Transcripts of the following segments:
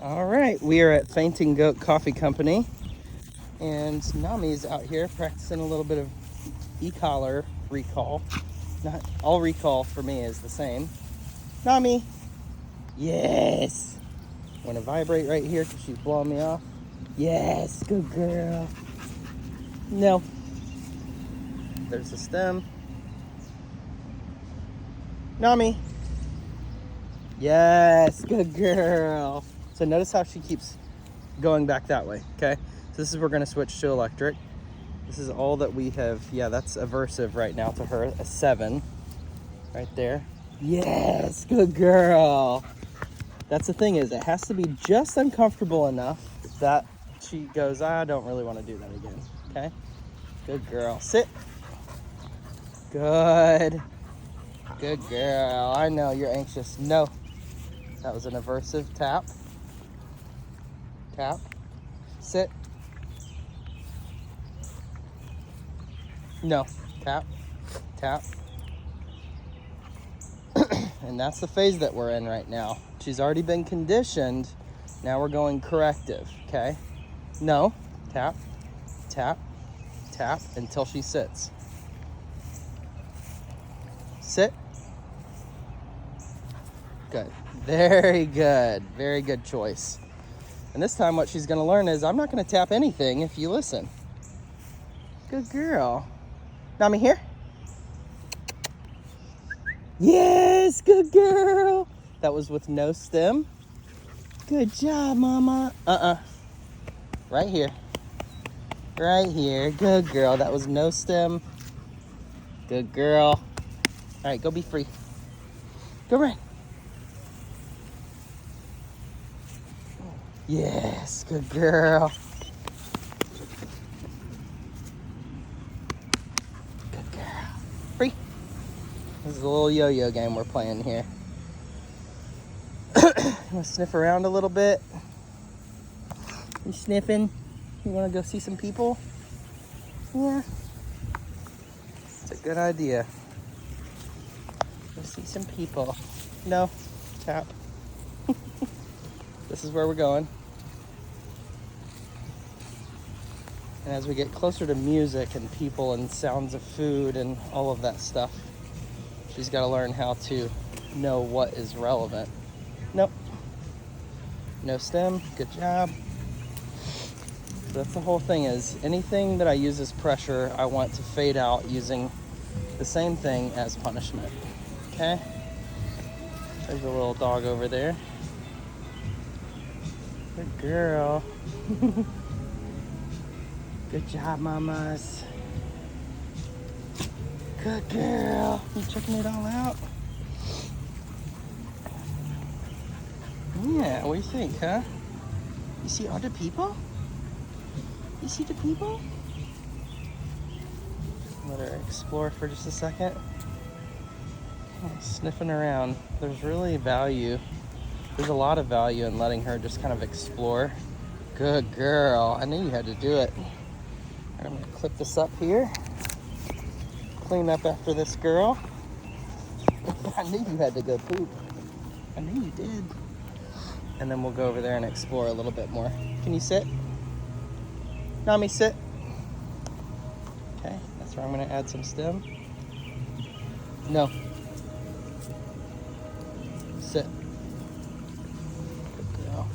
All right, we are at Fainting Goat Coffee Company, and Nami's out here practicing a little bit of Ecollar recall. Not all recall for me is the same. Nami, yes. Want to vibrate right here because she's blowing me off. Yes, good girl. No. There's the stem. Nami. Yes, good girl. So notice how she keeps going back that way, okay? So this is, we're gonna switch to electric. This is all that we have. Yeah, that's aversive right now to her, a 7 right there. Yes, good girl. That's the thing, is it has to be just uncomfortable enough that she goes, I don't really want to do that again, okay? Good girl, sit. Good. Good girl. I know you're anxious. No. That was an aversive tap. Tap. Sit. No. Tap. Tap. And that's the phase that we're in right now. She's already been conditioned. Now we're going corrective, okay? No. Tap. Tap. Tap until she sits. Sit. Good. Very good. Very good choice. And this time what she's going to learn is I'm not going to tap anything if you listen. Good girl. Nami, here. Yes, good girl. That was with no stem. Good job, mama. Right here. Right here. Good girl. That was no stem. Good girl. All right, go be free. Go right. Yes, good girl. Good girl. Free. This is a little yo-yo game we're playing here. Want to sniff around a little bit? You sniffing? You want to go see some people? Yeah. It's a good idea. Go see some people. No. Tap. This is where we're going. And as we get closer to music and people and sounds of food and all of that stuff, she's got to learn how to know what is relevant. Nope. No stem. Good job. So that's the whole thing, is anything that I use as pressure, I want to fade out using the same thing as punishment. Okay? There's a little dog over there. Good girl. Good job, mamas. Good girl. You checking it all out? Yeah, what do you think, huh? You see other people? You see the people? Let her explore for just a second. Sniffing around. There's really value. There's a lot of value in letting her just kind of explore. Good girl. I knew you had to do it. I'm going to clip this up here. Clean up after this girl. I knew you had to go poop. I knew you did. And then we'll go over there and explore a little bit more. Can you sit? Nami, sit. Okay, that's where I'm going to add some stem. No. Sit. Good girl.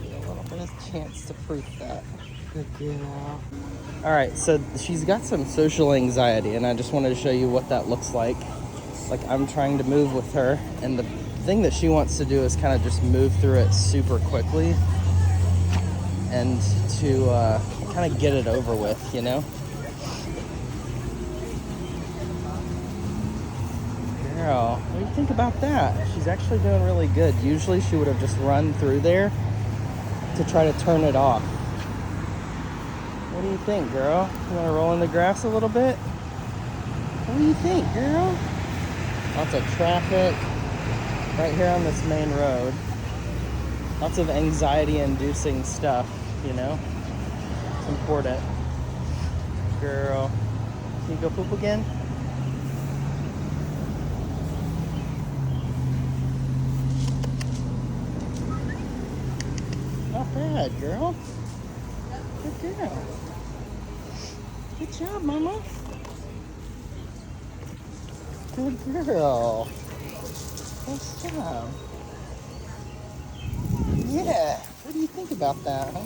Give you a little bit of chance to proof that. Good girl. All right, so she's got some social anxiety, and I just wanted to show you what that looks like. Like, I'm trying to move with her, and the thing that she wants to do is kind of just move through it super quickly and to kind of get it over with, you know? Girl, what do you think about that? She's actually doing really good. Usually she would have just run through there to try to turn it off. What do you think, girl? You want to roll in the grass a little bit? What do you think, girl? Lots of traffic right here on this main road. Lots of anxiety-inducing stuff, you know? It's important. Girl. Can you go poop again? Not bad, girl. Good girl. Good job, Mama. Good girl. Nice job. Yeah. What do you think about that, huh?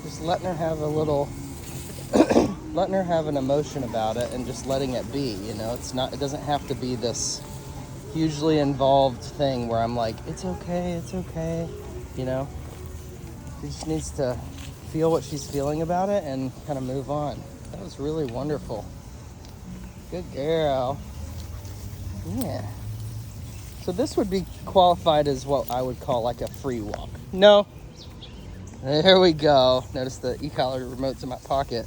Just letting her have a little, letting her have an emotion about it and just letting it be, you know? It doesn't have to be this hugely involved thing where I'm like, it's okay, you know? She just needs to feel what she's feeling about it and kind of move on. That was really wonderful. Good girl. Yeah. So this would be qualified as what I would call like a free walk. No. There we go. Notice the Ecollar remote's in my pocket.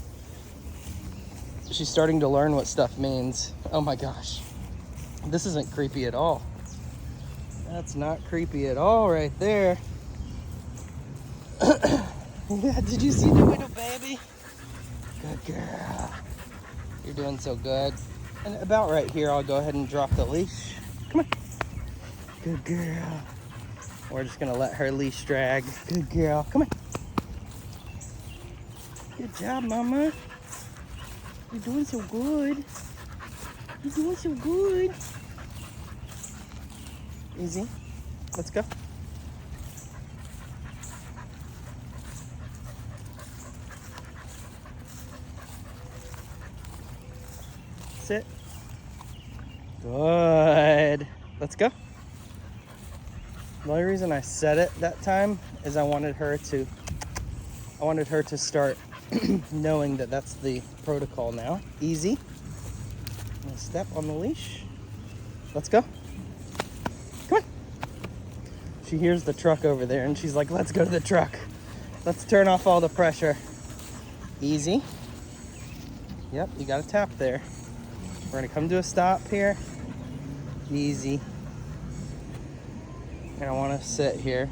She's starting to learn what stuff means. Oh my gosh. This isn't creepy at all. That's not creepy at all right there. Yeah, did you see the little baby? Good girl. You're doing so good. And about right here, I'll go ahead and drop the leash. Come on. Good girl. We're just gonna let her leash drag. Good girl. Come on. Good job, Mama. You're doing so good. You're doing so good. Easy. Let's go. Sit. Good. Let's go. The only reason I said it that time is I wanted her to start knowing that that's the protocol now. Easy. Step on the leash. Let's go. Come on. She hears the truck over there and she's like, let's go to the truck. Let's turn off all the pressure. Easy. Yep, you got to tap there. We're going to come to a stop here. Easy. And I want to sit here.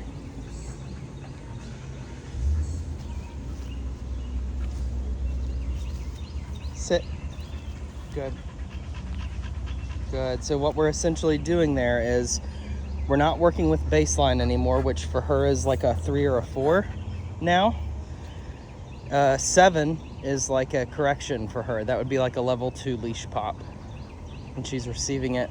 Sit. Good. Good. So what we're essentially doing there is we're not working with baseline anymore, which for her is like a 3 or a 4 now. 7 is like a correction for her. That would be like a level 2 leash pop. And she's receiving it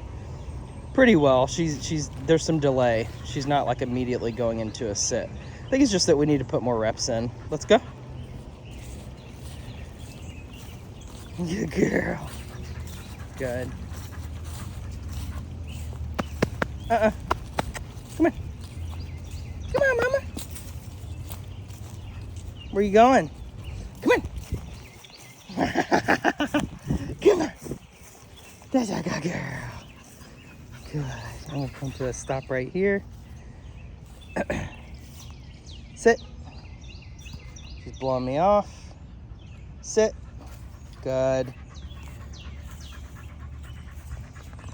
pretty well. There's some delay. She's not like immediately going into a sit. I think it's just that we need to put more reps in. Let's go. Good girl. Good. Come on. Come on, Mama. Where you going? Come on. Come on. That's a good girl. Good. I'm going to come to a stop right here. Sit. She's blowing me off. Sit. Good.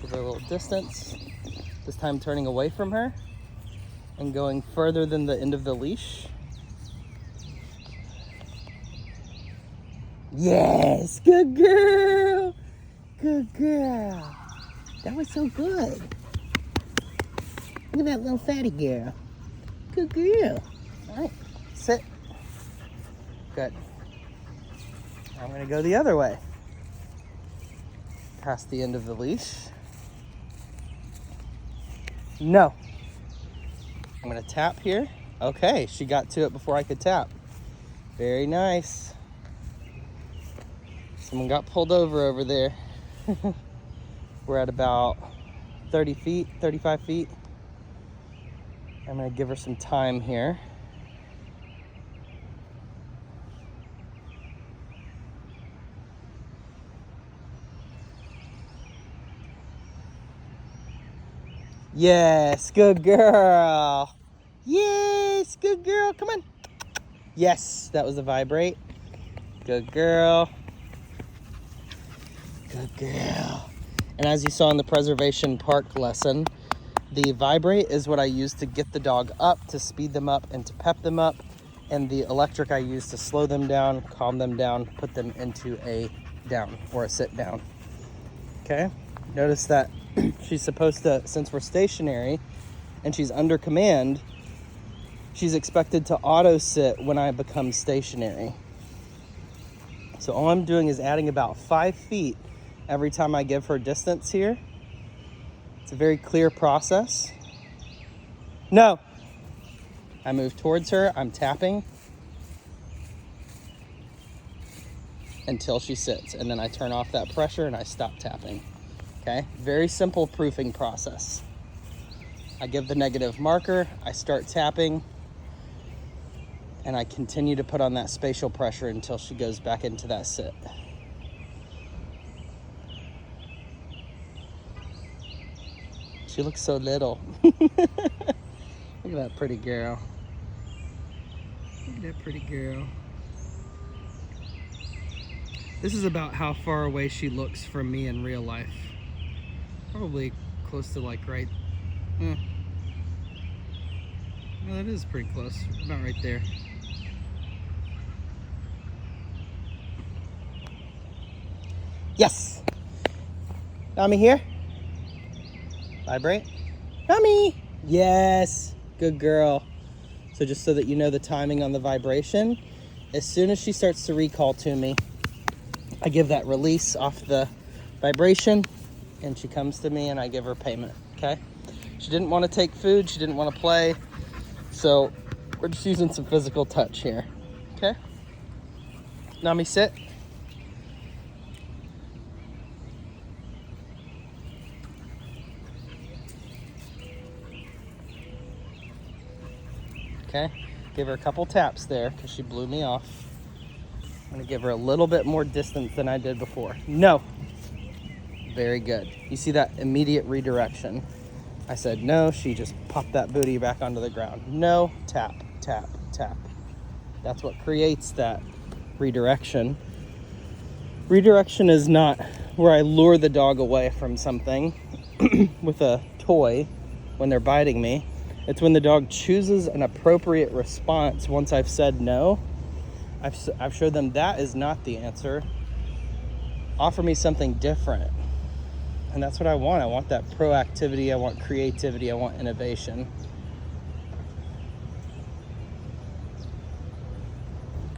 Give her a little distance. This time turning away from her and going further than the end of the leash. Yes, good girl. Good girl. That was so good. Look at that little fatty girl. Good girl. All right, sit. Good. I'm gonna go the other way. Past the end of the leash. No. I'm gonna tap here. Okay, she got to it before I could tap. Very nice. Someone got pulled over there. We're at about 30 feet, 35 feet. I'm gonna give her some time here. Yes, good girl. Yes, good girl. Come on. Yes, that was a vibrate. Good girl. Good girl. And as you saw in the preservation park lesson, the vibrate is what I use to get the dog up, to speed them up, and to pep them up. And the electric I use to slow them down, calm them down, put them into a down or a sit down. Okay? Notice that she's supposed to, since we're stationary and she's under command, she's expected to auto sit when I become stationary. So all I'm doing is adding about 5 feet every time I give her distance here. It's a very clear process. No. I move towards her, I'm tapping until she sits, and then I turn off that pressure and I stop tapping. Okay, very simple proofing process. I give the negative marker, I start tapping, and I continue to put on that spatial pressure until she goes back into that sit. She looks so little. Look at that pretty girl. Look at that pretty girl. This is about how far away she looks from me in real life. Probably close to like right. Well, that is pretty close. About right there. Yes. Nami here. Vibrate. Nami. Yes. Good girl. So just so that you know the timing on the vibration, as soon as she starts to recall to me, I give that release off the vibration and she comes to me and I give her payment, okay? She didn't want to take food, she didn't want to play, so we're just using some physical touch here, okay? Nami, sit. Okay, give her a couple taps there because she blew me off. I'm gonna give her a little bit more distance than I did before. No. Very good. You see that immediate redirection. I said no, she just popped that booty back onto the ground. No, tap, tap, tap. That's what creates that redirection. Redirection is not where I lure the dog away from something with a toy when they're biting me. It's when the dog chooses an appropriate response once I've said no. I've showed them that is not the answer. Offer me something different. And that's what I want. I want that proactivity. I want creativity. I want innovation.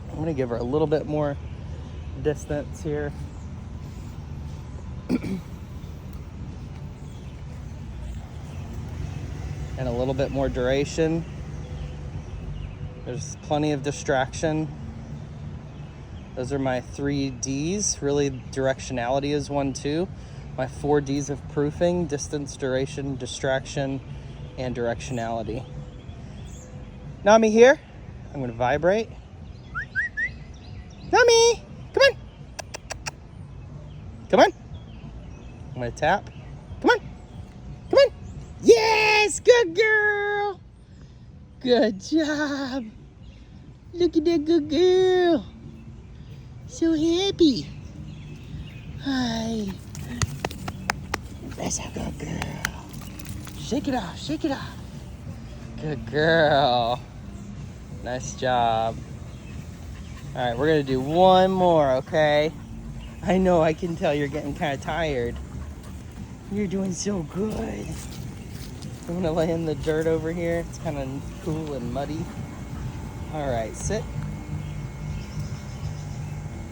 I'm going to give her a little bit more distance here. And a little bit more duration. There's plenty of distraction. Those are my 3 Ds. Really, directionality is one too. My 4 Ds of proofing: distance, duration, distraction, and directionality. Nami here. I'm gonna vibrate. Nami, come on. Come on. I'm gonna tap. Come on. Come on. Yes, good girl. Good job. Look at that good girl. So happy. Hi. That's a good girl. Shake it off, shake it off. Good girl. Nice job. All right, we're gonna do one more, okay? I know, I can tell you're getting kind of tired. You're doing so good. I'm gonna lay in the dirt over here. It's kind of cool and muddy. All right, sit.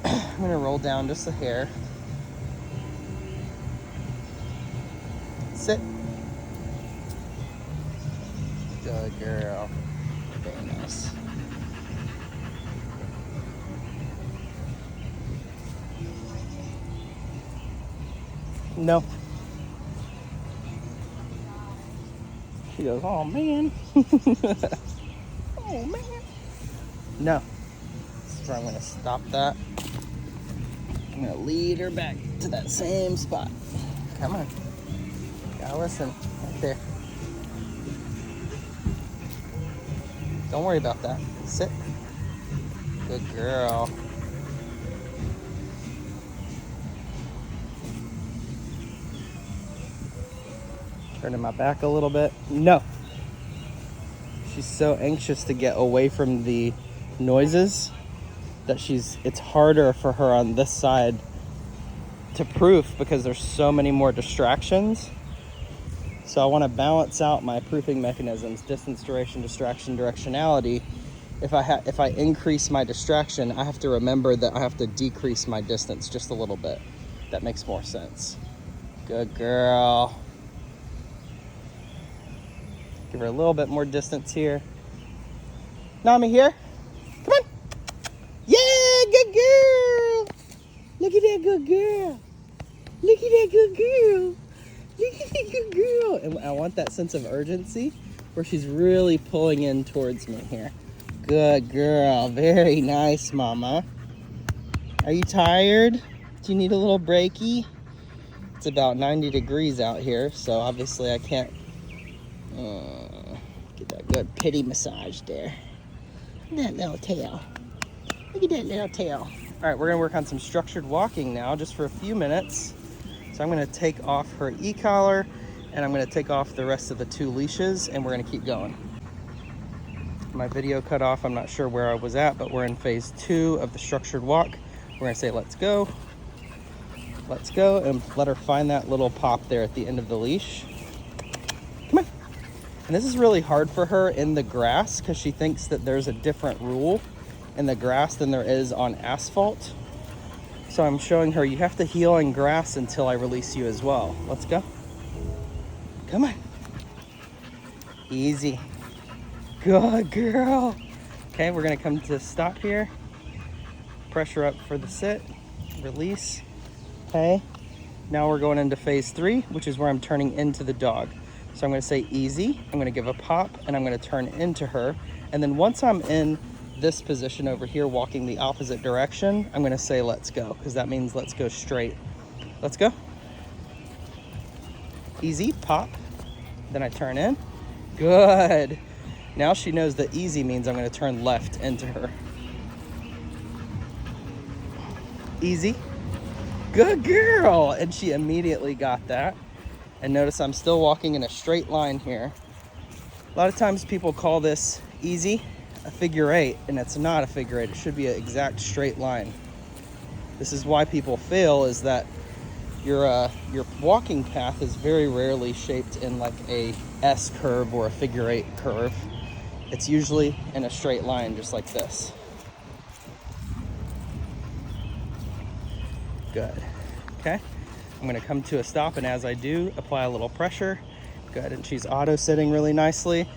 I'm gonna roll down just a hair. Sit. Good girl. Very nice. No. She goes, oh man. Oh man. No. So I'm gonna stop that. I'm gonna lead her back to that same spot. Come on. Gotta listen. Right there. Don't worry about that. Sit. Good girl. Turning my back a little bit. No. She's so anxious to get away from the noises that it's harder for her on this side to proof because there's so many more distractions. So I want to balance out my proofing mechanisms, distance, duration, distraction, directionality. If I increase my distraction, I have to remember that I have to decrease my distance just a little bit. That makes more sense. Good girl. Give her a little bit more distance here. Nami, here. Come on. Yeah, good girl. Look at that good girl. Look at that good girl. Look at that good girl. And I want that sense of urgency where she's really pulling in towards me here. Good girl. Very nice, mama. Are you tired? Do you need a little breaky? It's about 90 degrees out here, so obviously I can't get that good pity massage there. Look at that little tail. Look at that little tail. All right, we're gonna work on some structured walking now, just for a few minutes. So I'm gonna take off her e-collar, and I'm gonna take off the rest of the 2 leashes, and we're gonna keep going. My video cut off, I'm not sure where I was at, but we're in phase 2 of the structured walk. We're gonna say, let's go, and let her find that little pop there at the end of the leash. Come on. And this is really hard for her in the grass because she thinks that there's a different rule in the grass than there is on asphalt. So I'm showing her, you have to heel in grass until I release you as well. Let's go. Come on. Easy. Good girl. Okay, we're gonna come to a stop here. Pressure up for the sit, release. Okay, now we're going into phase 3, which is where I'm turning into the dog. So I'm gonna say easy, I'm gonna give a pop, and I'm gonna turn into her. And then once I'm in this position over here, walking the opposite direction, I'm gonna say let's go, because that means let's go straight. Let's go. Easy, pop, then I turn in. Good. Now she knows that easy means I'm gonna turn left into her. Easy. Good girl. And she immediately got that. And notice I'm still walking in a straight line here. A lot of times people call this easy a figure 8, and it's not a figure 8. It should be an exact straight line. This is why people fail, is that your walking path is very rarely shaped in like a S curve or a figure 8 curve. It's usually in a straight line, just like this. Good. Okay, I'm gonna come to a stop, and as I do, apply a little pressure. Good, and she's auto sitting really nicely.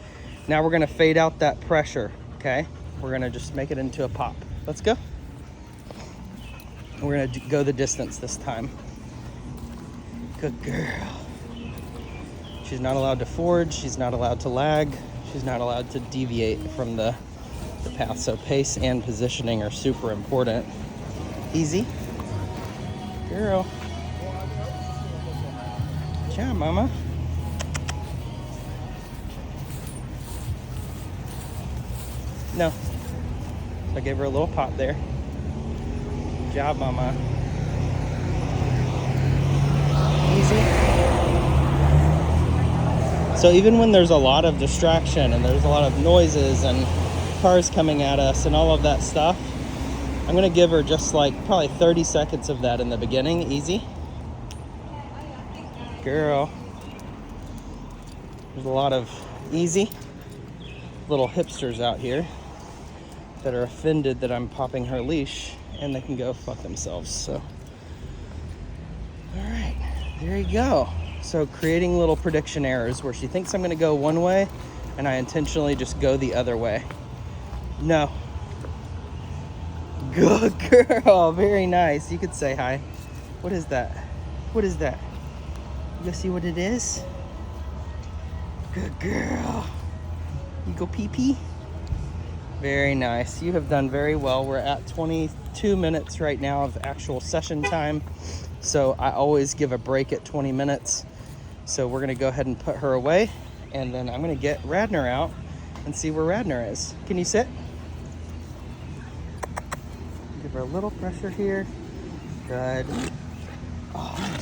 Now we're gonna fade out that pressure, okay? We're gonna just make it into a pop. Let's go. And we're gonna go the distance this time. Good girl. She's not allowed to forge, she's not allowed to lag, she's not allowed to deviate from the path. So pace and positioning are super important. Easy. Girl. Good job, mama. No. I gave her a little pop there. Good job, mama. Easy. So even when there's a lot of distraction and there's a lot of noises and cars coming at us and all of that stuff, I'm gonna give her just like probably 30 seconds of that in the beginning. Easy. Girl. There's a lot of easy little hipsters out here that are offended that I'm popping her leash, and they can go fuck themselves. So, all right, there you go. So creating little prediction errors where she thinks I'm gonna go one way and I intentionally just go the other way. No. Good girl, very nice. You could say hi. What is that? What is that? You go see what it is? Good girl. You go pee pee? Very nice. You have done very well. We're at 22 minutes right now of actual session time. So I always give a break at 20 minutes. So we're gonna go ahead and put her away, and then I'm gonna get Radner out and see where Radner is. Can you sit? Give her a little pressure here. Good. Oh,